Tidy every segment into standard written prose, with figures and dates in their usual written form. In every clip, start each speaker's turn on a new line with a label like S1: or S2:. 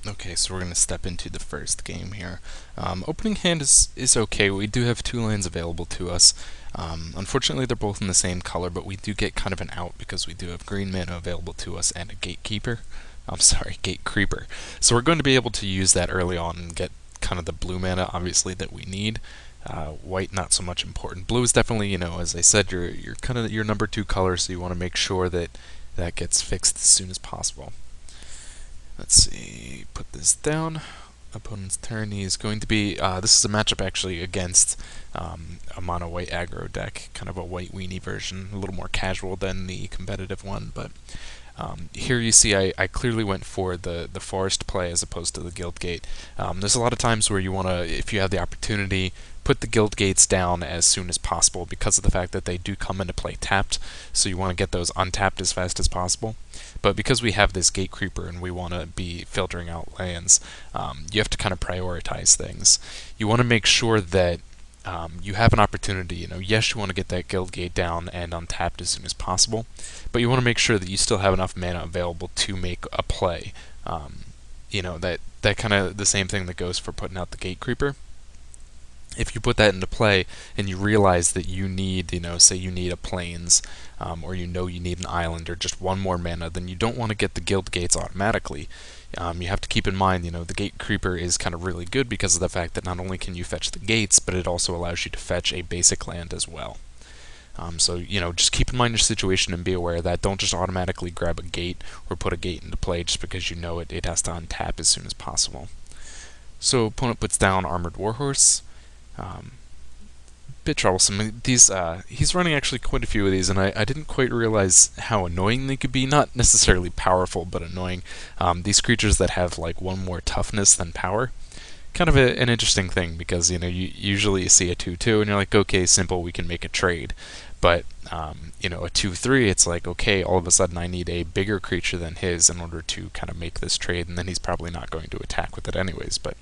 S1: Okay, so we're going to step into the first game here. Opening hand is okay. We do have two lands available to us. Unfortunately, they're both in the same color, but we do get kind of an out because we do have green mana available to us and a gatekeeper. I'm sorry, gate creeper. So we're going to be able to use that early on and get kind of the blue mana, obviously, that we need. White not so much important. Blue is definitely, as I said, you're kind of your number two color, so you want to make sure that that gets fixed as soon as possible. Let's see, put this down. Opponent's turn, he's going to be, this is a matchup actually against a mono white aggro deck, kind of a white weenie version, a little more casual than the competitive one, but here you see I clearly went for the forest play as opposed to the guild gate. There's a lot of times where you want to, if you have the opportunity, put the guild gates down as soon as possible because of the fact that they do come into play tapped, so you want to get those untapped as fast as possible. But because we have this gate creeper and we want to be filtering out lands, you have to kind of prioritize things. You want to make sure that you have an opportunity. Yes, you want to get that guild gate down and untapped as soon as possible, but you want to make sure that you still have enough mana available to make a play. That kind of the same thing that goes for putting out the gate creeper. If you put that into play and you realize that you need, say you need a plains, or you need an island or just one more mana, then you don't want to get the guild gates automatically. You have to keep in mind, the gate creeper is kind of really good because of the fact that not only can you fetch the gates, but it also allows you to fetch a basic land as well. So, just keep in mind your situation and be aware of that. Don't just automatically grab a gate or put a gate into play just because you know it has to untap as soon as possible. So, opponent puts down Armored Warhorse. Bit troublesome. He's running actually quite a few of these, and I didn't quite realize how annoying they could be. Not necessarily powerful, but annoying. These creatures that have like one more toughness than power. Kind of an interesting thing because you usually see a 2/2 and you're like, okay, simple, we can make a trade. But a 2/3, it's like, okay, all of a sudden I need a bigger creature than his in order to kind of make this trade, and then he's probably not going to attack with it anyways. But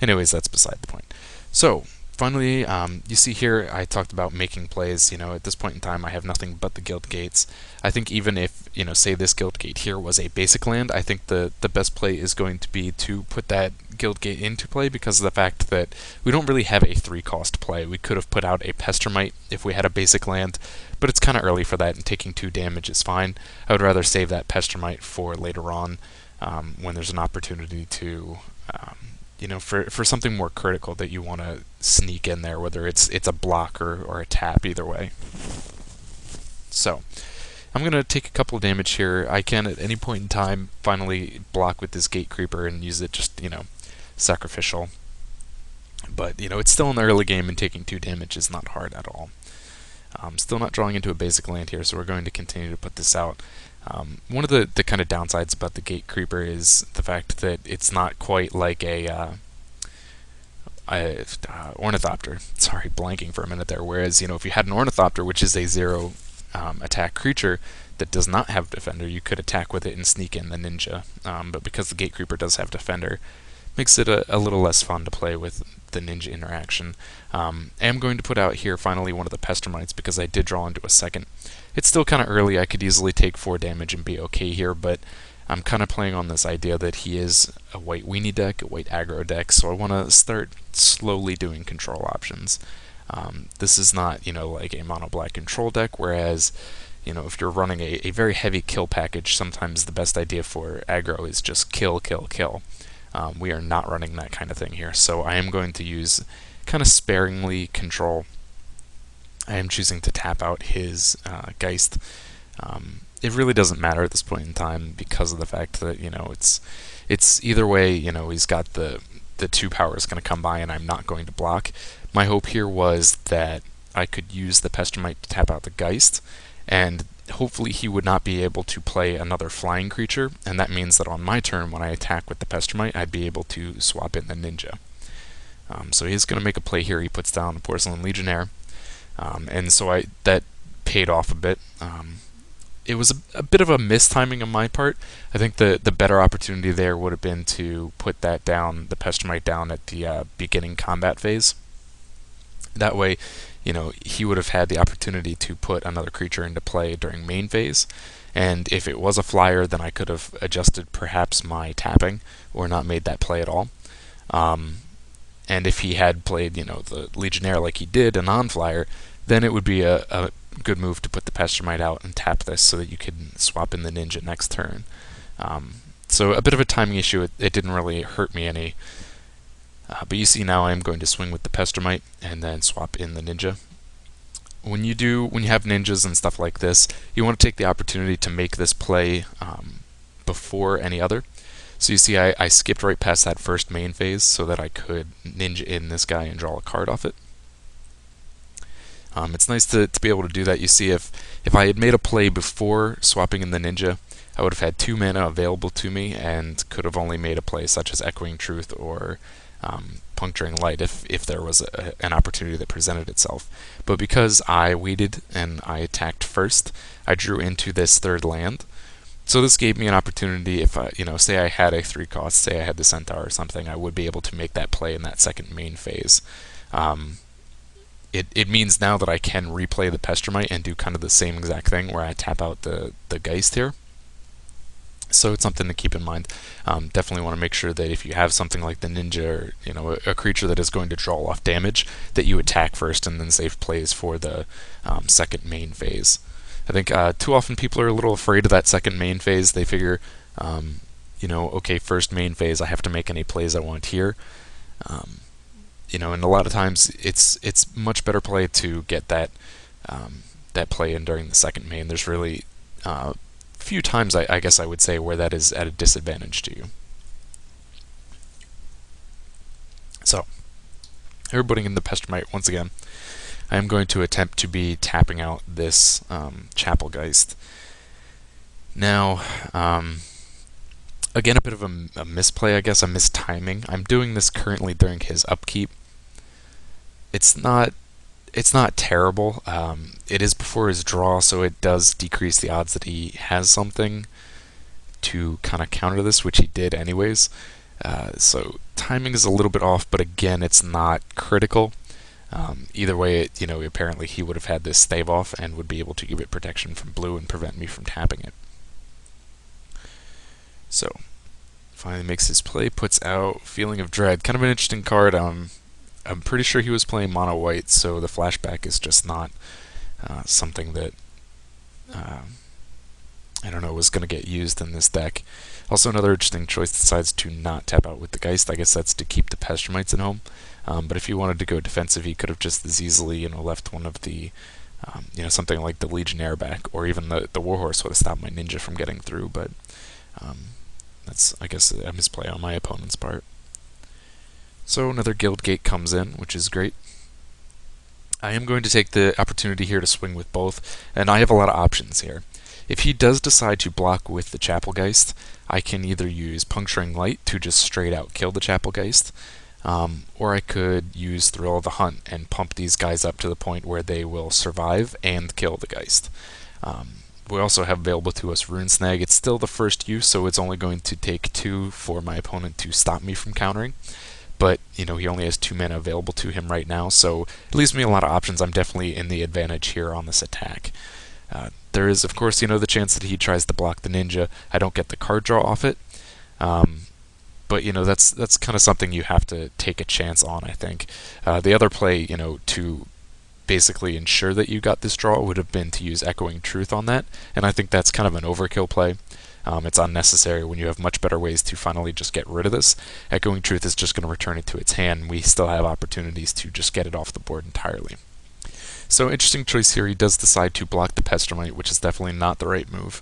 S1: anyways, that's beside the point. So finally, you see here I talked about making plays. At this point in time I have nothing but the guild gates. I think even if, say this guild gate here was a basic land, I think the best play is going to be to put that guild gate into play because of the fact that we don't really have a 3-cost play. We could have put out a Pestermite if we had a basic land, but it's kind of early for that, and taking 2 damage is fine. I would rather save that Pestermite for later on, when there's an opportunity to for something more critical that you want to sneak in there, whether it's a block or a tap, either way. So I'm going to take a couple of damage here. I can at any point in time finally block with this gate creeper and use it just, sacrificial. But, it's still in the early game, and taking 2 damage is not hard at all. Still not drawing into a basic land here, so we're going to continue to put this out. One of the kind of downsides about the gate creeper is the fact that it's not quite like a ornithopter. Sorry, blanking for a minute there. Whereas, if you had an ornithopter, which is a 0 attack creature that does not have defender, you could attack with it and sneak in the ninja. But because the gate creeper does have defender, makes it a little less fun to play with the ninja interaction. I am going to put out here finally one of the Pestermites because I did draw into a second. It's still kind of early. I could easily take 4 damage and be okay here, but I'm kind of playing on this idea that he is a white weenie deck, a white aggro deck, so I want to start slowly doing control options. This is not, like a mono black control deck, whereas, if you're running a very heavy kill package, sometimes the best idea for aggro is just kill, kill, kill. We are not running that kind of thing here, so I am going to use kind of sparingly control. I am choosing to tap out his Geist. It really doesn't matter at this point in time because of the fact that it's either way. He's got the 2 powers going to come by, and I'm not going to block. My hope here was that I could use the Pestermite to tap out the Geist, and hopefully he would not be able to play another flying creature, and that means that on my turn, when I attack with the Pestermite, I'd be able to swap in the ninja. So he's going to make a play here. He puts down the Porcelain Legionnaire. And so that paid off a bit. It was a bit of a mistiming on my part. I think the better opportunity there would have been to put that down, the Pestermite down at the beginning combat phase. That way, he would have had the opportunity to put another creature into play during main phase, and if it was a flyer, then I could have adjusted perhaps my tapping or not made that play at all. And if he had played, the Legionnaire like he did, a non-flyer, then it would be a good move to put the Pestermite out and tap this so that you can swap in the Ninja next turn. So a bit of a timing issue. It didn't really hurt me any. But you see now I'm going to swing with the Pestermite and then swap in the Ninja. When you have ninjas and stuff like this, you want to take the opportunity to make this play before any other. So you see I skipped right past that first main phase so that I could ninja in this guy and draw a card off it. It's nice to be able to do that. You see if I had made a play before swapping in the ninja, I would have had 2 mana available to me and could have only made a play such as Echoing Truth or Puncturing Light if there was an opportunity that presented itself. But because I waited and I attacked first, I drew into this third land. So this gave me an opportunity. If I, say I had a 3-cost, say I had the Centaur or something, I would be able to make that play in that second main phase. It means now that I can replay the Pestermite and do kind of the same exact thing where I tap out the Geist here. So it's something to keep in mind. Definitely want to make sure that if you have something like the Ninja or a creature that is going to draw off damage, that you attack first and then save plays for the second main phase. I think too often people are a little afraid of that second main phase. They figure, okay, first main phase, I have to make any plays I want here. And a lot of times it's much better play to get that play in during the second main. There's really few times, I guess I would say, where that is at a disadvantage to you. So, here putting in the Pestermite once again. I am going to attempt to be tapping out this Chapelgeist. Now, again, a bit of a misplay, I guess, a mistiming. I'm doing this currently during his upkeep. It's not terrible. It is before his draw, so it does decrease the odds that he has something to kind of counter this, which he did anyways. So timing is a little bit off, but again, it's not critical. Either way, apparently he would have had this stave off and would be able to give it protection from blue and prevent me from tapping it. So, finally makes his play, puts out Feeling of Dread. Kind of an interesting card. I'm pretty sure he was playing mono white, so the flashback is just not something that I don't know was going to get used in this deck. Also, another interesting choice decides to not tap out with the Geist. I guess that's to keep the Pestermites at home. But if he wanted to go defensive, he could have just as easily, left one of the, something like the Legionnaire back, or even the Warhorse would have stopped my Ninja from getting through. But that's, I guess, a misplay on my opponent's part. So another Guild Gate comes in, which is great. I am going to take the opportunity here to swing with both, and I have a lot of options here. If he does decide to block with the Chapelgeist, I can either use Puncturing Light to just straight out kill the Chapelgeist, or I could use Thrill of the Hunt and pump these guys up to the point where they will survive and kill the Geist. We also have available to us Rune Snag. It's still the first use, so it's only going to take 2 for my opponent to stop me from countering. But, he only has 2 mana available to him right now, so it leaves me a lot of options. I'm definitely in the advantage here on this attack. There is, of course, the chance that he tries to block the Ninja. I don't get the card draw off it. But, that's kind of something you have to take a chance on, I think. The other play, to basically ensure that you got this draw would have been to use Echoing Truth on that, and I think that's kind of an overkill play. It's unnecessary when you have much better ways to finally just get rid of this. Echoing Truth is just going to return it to its hand. We still have opportunities to just get it off the board entirely. So interesting choice here. He does decide to block the Pestermite, which is definitely not the right move.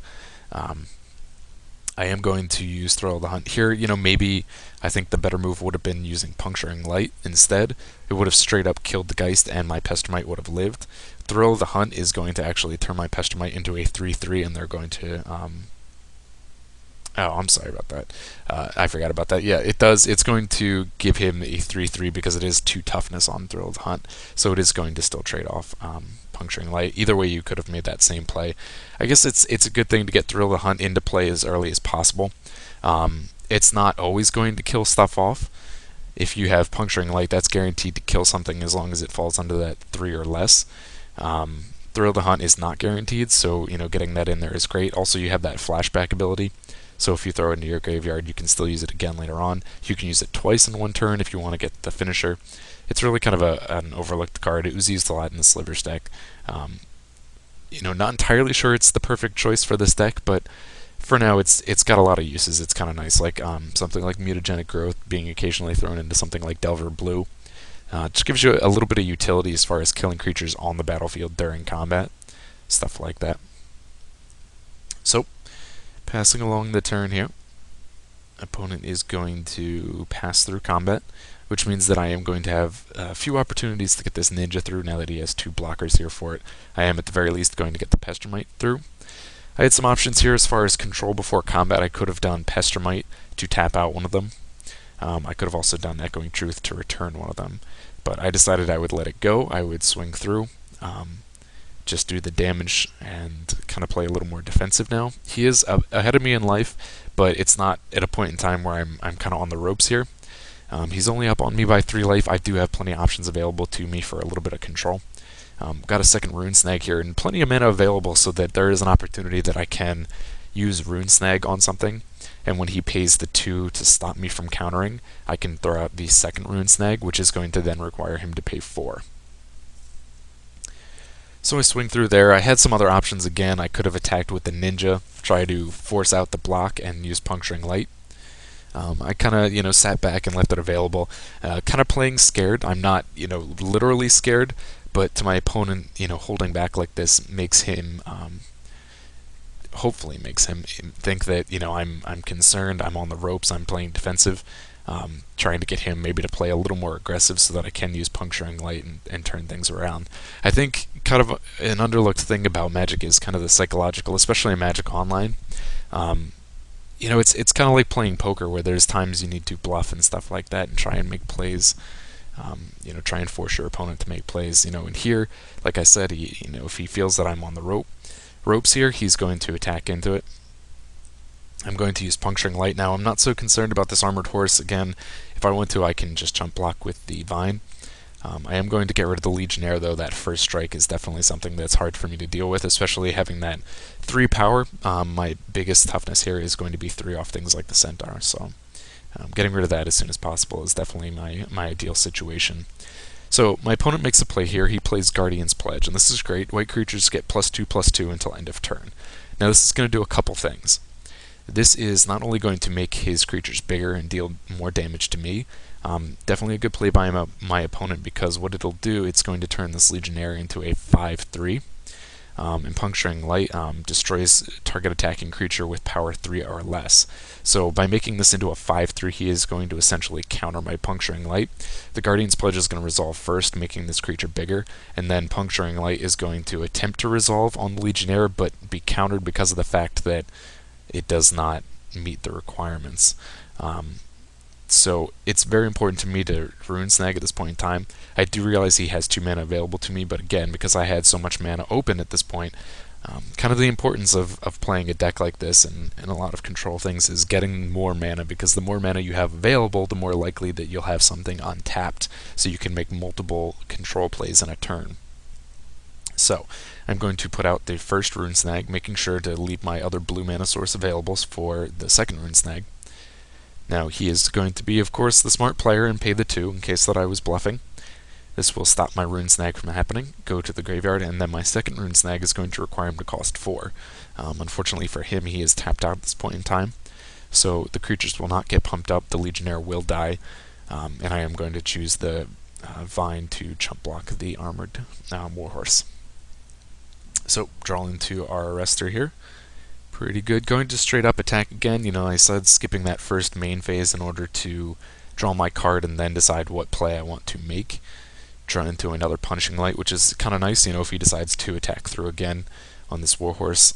S1: I am going to use Thrill of the Hunt here. Maybe I think the better move would have been using Puncturing Light instead. It would have straight up killed the Geist and my Pestermite would have lived. Thrill of the Hunt is going to actually turn my Pestermite into a 3/3, and they're going to oh, I'm sorry about that. I forgot about that. Yeah, it does. It's going to give him a 3/3 because it is 2 toughness on Thrill of the Hunt, so it is going to still trade off Puncturing Light. Either way, you could have made that same play. I guess it's a good thing to get Thrill of the Hunt into play as early as possible. It's not always going to kill stuff off. If you have Puncturing Light, that's guaranteed to kill something as long as it falls under that 3 or less. Thrill the Hunt is not guaranteed, so getting that in there is great. Also, you have that flashback ability, so if you throw it into your graveyard, you can still use it again later on. You can use it twice in one turn if you want to get the finisher. It's really kind of an overlooked card. It was used a lot in the Sliver deck. Not entirely sure it's the perfect choice for this deck, but for now it's got a lot of uses. It's kind of nice, like something like Mutagenic Growth being occasionally thrown into something like Delver Blue. Just gives you a little bit of utility as far as killing creatures on the battlefield during combat, stuff like that. So, passing along the turn here, opponent is going to pass through combat, which means that I am going to have a few opportunities to get this Ninja through now that he has 2 blockers here for it. I am at the very least going to get the Pestermite through. I had some options here as far as control before combat. I could have done Pestermite to tap out one of them. I could have also done Echoing Truth to return one of them, but I decided I would let it go. I would swing through, just do the damage, and kind of play a little more defensive now. He is ahead of me in life, but it's not at a point in time where I'm kind of on the ropes here. He's only up on me by 3 life. I do have plenty of options available to me for a little bit of control. Got a second Rune Snag here, and plenty of mana available so that there is an opportunity that I can use Rune Snag on something, and when he pays the 2 to stop me from countering, I can throw out the second Rune Snag, which is going to then require him to pay 4. So I swing through there. I had some other options again. I could have attacked with the Ninja, try to force out the block, and use Puncturing Light. I kind of, sat back and left it available, kind of playing scared. I'm not, literally scared, but to my opponent, holding back like this makes him, hopefully makes him think that, I'm concerned, I'm on the ropes, I'm playing defensive, trying to get him maybe to play a little more aggressive so that I can use Puncturing Light and turn things around. I think kind of an underlooked thing about Magic is kind of the psychological, especially in Magic Online. It's kind of like playing poker, where there's times you need to bluff and stuff like that and try and make plays. Try and force your opponent to make plays. And here, like I said, if he feels that I'm on the ropes here, he's going to attack into it. I'm going to use Puncturing Light now. I'm not so concerned about this Armored Horse. Again, if I want to, I can just jump block with the Vine. I am going to get rid of the Legionnaire, though. That first strike is definitely something that's hard for me to deal with, especially having that 3 power. My biggest toughness here is going to be 3 off things like the Centaur, so getting rid of that as soon as possible is definitely my ideal situation. So my opponent makes a play here. He plays Guardian's Pledge, and this is great. White creatures get +2/+2 until end of turn. Now this is going to do a couple things. This is not only going to make his creatures bigger and deal more damage to me, definitely a good play by my opponent, because what it'll do, it's going to turn this Legionnaire into a 5/3. And Puncturing Light destroys target attacking creature with power 3 or less. So by making this into a 5/3, he is going to essentially counter my Puncturing Light. The Guardian's Pledge is going to resolve first, making this creature bigger, and then Puncturing Light is going to attempt to resolve on the Legionnaire, but be countered because of the fact that it does not meet the requirements. So it's very important to me to Rune Snag at this point in time. I do realize he has 2 mana available to me, but again, because I had so much mana open at this point, kind of the importance of playing a deck like this and a lot of control things is getting more mana, because the more mana you have available, the more likely that you'll have something untapped, so you can make multiple control plays in a turn. So I'm going to put out the first Rune Snag, making sure to leave my other blue mana source available for the second Rune Snag. Now he is going to be, of course, the smart player and pay the 2 in case that I was bluffing. This will stop my Rune Snag from happening, go to the graveyard, and then my second Rune Snag is going to require him to cost 4. Unfortunately for him, he is tapped out at this point in time, so the creatures will not get pumped up, the Legionnaire will die, and I am going to choose the Vine to chump block the Armored Warhorse. So, draw into our Arrestor here. Pretty good. Going to straight up attack again. I said skipping that first main phase in order to draw my card and then decide what play I want to make. Draw into another Punishing Light, which is kind of nice. If he decides to attack through again on this Warhorse,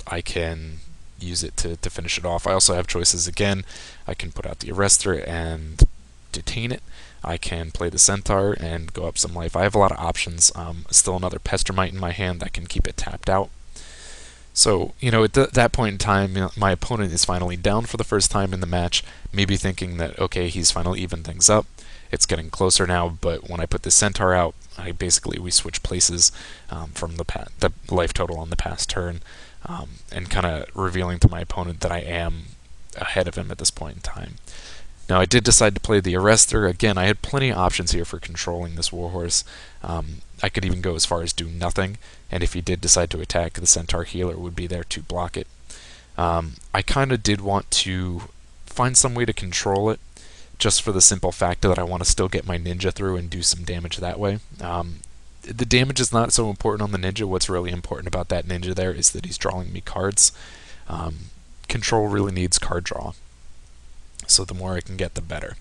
S1: I can use it to finish it off. I also have choices again. I can put out the Arrestor and detain it. I can play the Centaur and go up some life. I have a lot of options. Still another Pestermite in my hand that can keep it tapped out. So, at that point in time, my opponent is finally down for the first time in the match, maybe thinking that, okay, he's finally evened things up. It's getting closer now, but when I put the centaur out, we switch places from the life total on the past turn, and kind of revealing to my opponent that I am ahead of him at this point in time. Now, I did decide to play the Arrestor. Again, I had plenty of options here for controlling this Warhorse. I could even go as far as do nothing, and if he did decide to attack, the Centaur Healer would be there to block it. I kind of did want to find some way to control it, just for the simple fact that I want to still get my Ninja through and do some damage that way. The damage is not so important on the Ninja. What's really important about that Ninja there is that he's drawing me cards. Control really needs card draw, so the more I can get, the better.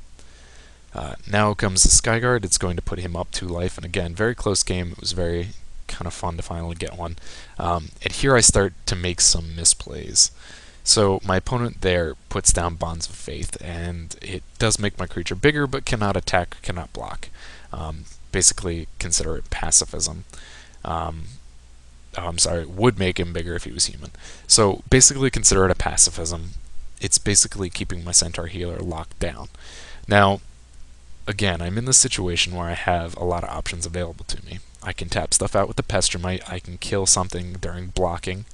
S1: Now comes the Skyguard. It's going to put him up 2 life, and again, very close game. It was very kind of fun to finally get one. And here I start to make some misplays. So my opponent there puts down Bonds of Faith, and it does make my creature bigger, but cannot attack, cannot block. Basically, consider it pacifism. I'm sorry, it would make him bigger if he was human. So basically, consider it a pacifism. It's basically keeping my Centaur Healer locked down. Now, again, I'm in this situation where I have a lot of options available to me. I can tap stuff out with the Pestermite. I can kill something during blocking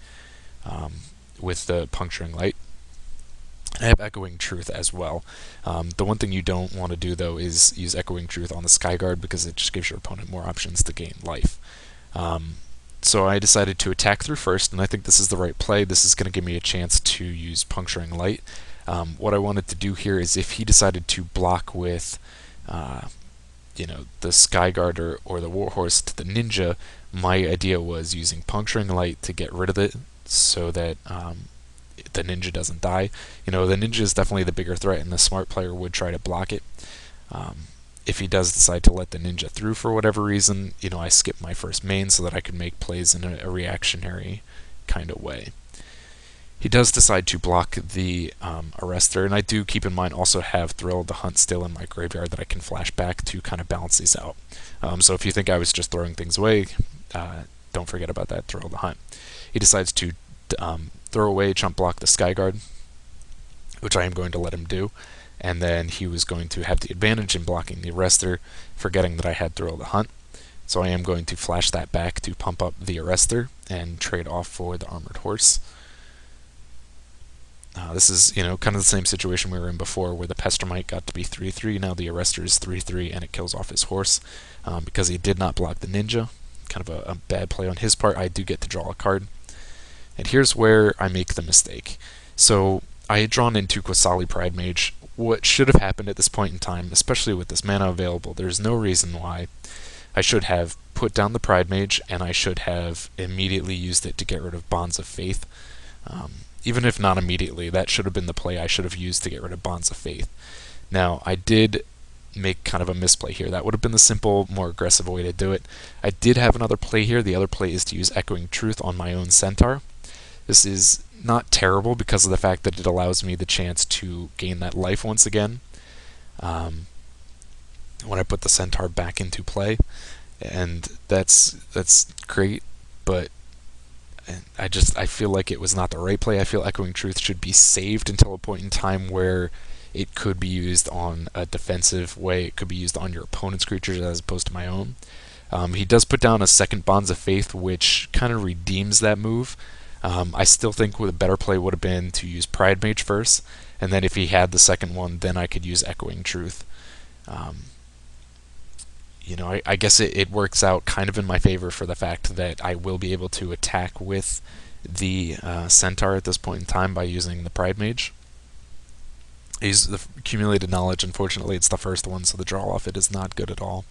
S1: with the Puncturing Light. I have Echoing Truth as well. The one thing you don't want to do, though, is use Echoing Truth on the Skyguard, because it just gives your opponent more options to gain life. So I decided to attack through first, and I think this is the right play. This is going to give me a chance to use Puncturing Light. What I wanted to do here is, if he decided to block with the Skyguard or the Warhorse to the Ninja, my idea was using Puncturing Light to get rid of it, so that the Ninja doesn't die. The Ninja is definitely the bigger threat, and the smart player would try to block it. If he does decide to let the Ninja through for whatever reason, I skip my first main so that I can make plays in a reactionary kind of way. He does decide to block the Arrestor, and I do, keep in mind, also have Thrill of the Hunt still in my graveyard that I can flash back to kind of balance these out. So if you think I was just throwing things away, don't forget about that Thrill of the Hunt. He decides to throw away, chump block the Skyguard, which I am going to let him do, and then he was going to have the advantage in blocking the Arrestor, forgetting that I had Thrill of the Hunt. So I am going to flash that back to pump up the Arrestor and trade off for the Armored Horse. This is, kind of the same situation we were in before, where the Pestermite got to be 3/3. Now the Arrestor is 3/3, and it kills off his horse because he did not block the Ninja. Kind of a bad play on his part. I do get to draw a card. And here's where I make the mistake. So I had drawn into Qasali Pridemage. What should have happened at this point in time, especially with this mana available, there's no reason why I should have put down the Pridemage, and I should have immediately used it to get rid of Bonds of Faith. Even if not immediately, that should have been the play I should have used to get rid of Bonds of Faith. Now, I did make kind of a misplay here. That would have been the simple, more aggressive way to do it. I did have another play here. The other play is to use Echoing Truth on my own Centaur. This is not terrible because of the fact that it allows me the chance to gain that life once again when I put the Centaur back into play, and that's great, but I feel like it was not the right play. I feel Echoing Truth should be saved until a point in time where it could be used on a defensive way. It could be used on your opponent's creatures as opposed to my own. He does put down a second Bonds of Faith, which kind of redeems that move. I still think a better play would have been to use Pridemage first, and then if he had the second one, then I could use Echoing Truth. I guess it works out kind of in my favor for the fact that I will be able to attack with the Centaur at this point in time by using the Pridemage. He's the accumulated knowledge. Unfortunately, it's the first one, so the draw off it is not good at all.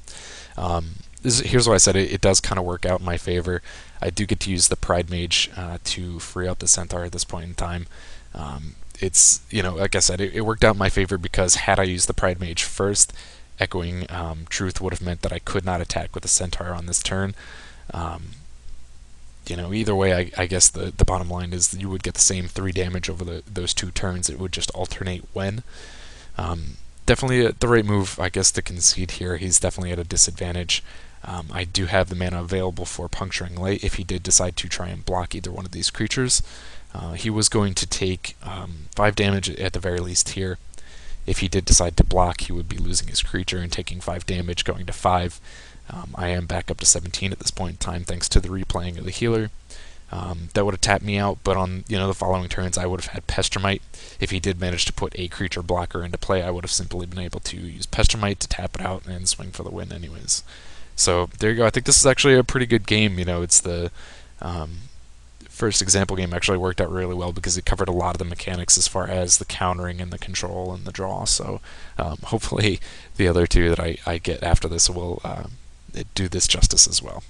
S1: Here's why I said it does kind of work out in my favor. I do get to use the Pridemage to free up the Centaur at this point in time. It's, like I said, it worked out in my favor because had I used the Pridemage first, Echoing Truth would have meant that I could not attack with the Centaur on this turn. Either way, I guess the bottom line is that you would get the same 3 damage over those 2 turns. It would just alternate when. Definitely the right move, I guess, to concede here. He's definitely at a disadvantage. I do have the mana available for Puncturing Light if he did decide to try and block either one of these creatures. He was going to take 5 damage at the very least here. If he did decide to block, he would be losing his creature and taking 5 damage, going to 5. I am back up to 17 at this point in time thanks to the replaying of the healer. That would have tapped me out, but on the following turns I would have had Pestermite. If he did manage to put a creature blocker into play, I would have simply been able to use Pestermite to tap it out and swing for the win anyways. So there you go. I think this is actually a pretty good game. It's the first example game actually worked out really well because it covered a lot of the mechanics as far as the countering and the control and the draw. So hopefully the other two that I get after this will do this justice as well.